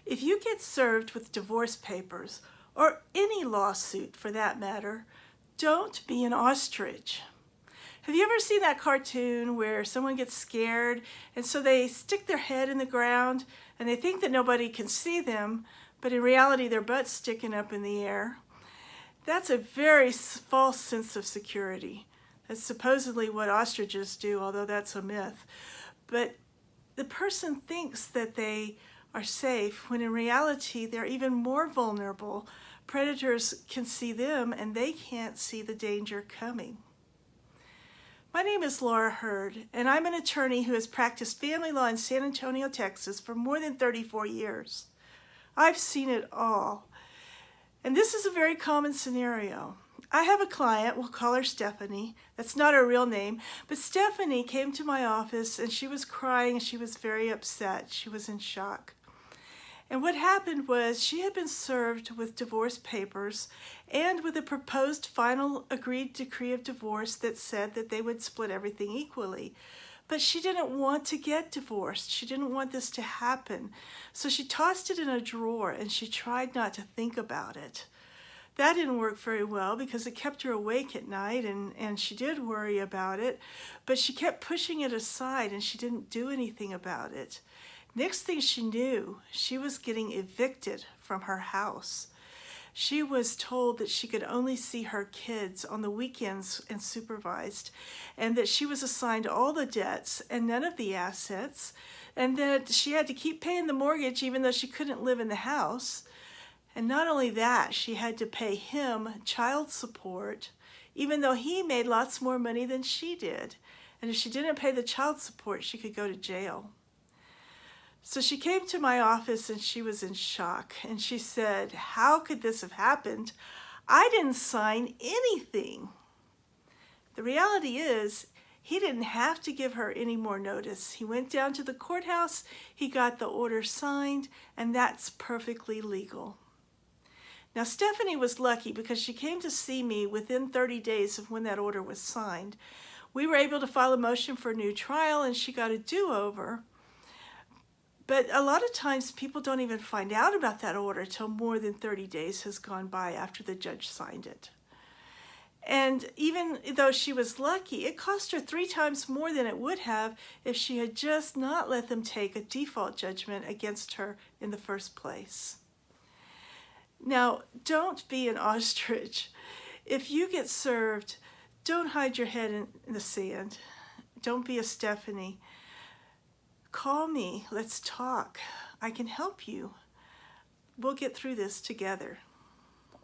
If you get served with divorce papers, or any lawsuit for that matter, don't be an ostrich. Have you ever seen that cartoon where someone gets scared and so they stick their head in the ground and they think that nobody can see them, but in reality their butt's sticking up in the air? That's a very false sense of security. That's supposedly what ostriches do, although that's a myth. But the person thinks that they are safe when in reality they're even more vulnerable. Predators can see them and they can't see the danger coming. My name is Laura Hurd, and I'm an attorney who has practiced family law in San Antonio, Texas for more than 34 years. I've seen it all. And this is a very common scenario. I have a client, we'll call her Stephanie. That's not her real name, but Stephanie came to my office and she was crying and she was very upset. She was in shock. And what happened was she had been served with divorce papers and with a proposed final agreed decree of divorce that said that they would split everything equally. But she didn't want to get divorced. She didn't want this to happen. So she tossed it in a drawer and she tried not to think about it. That didn't work very well because it kept her awake at night and she did worry about it, but she kept pushing it aside and she didn't do anything about it. Next thing she knew, she was getting evicted from her house. She was told that she could only see her kids on the weekends and supervised, and that she was assigned all the debts and none of the assets, and that she had to keep paying the mortgage even though she couldn't live in the house. And not only that, she had to pay him child support, even though he made lots more money than she did. And if she didn't pay the child support, she could go to jail. So she came to my office and she was in shock. And she said, "How could this have happened? I didn't sign anything." The reality is, he didn't have to give her any more notice. He went down to the courthouse, he got the order signed, and that's perfectly legal. Now, Stephanie was lucky because she came to see me within 30 days of when that order was signed. We were able to file a motion for a new trial and she got a do-over. But a lot of times people don't even find out about that order till more than 30 days has gone by after the judge signed it. And even though she was lucky, it cost her 3 times more than it would have if she had just not let them take a default judgment against her in the first place. Now, don't be an ostrich. If you get served, don't hide your head in the sand. Don't be a Stephanie. Call me. Let's talk. I can help you. We'll get through this together.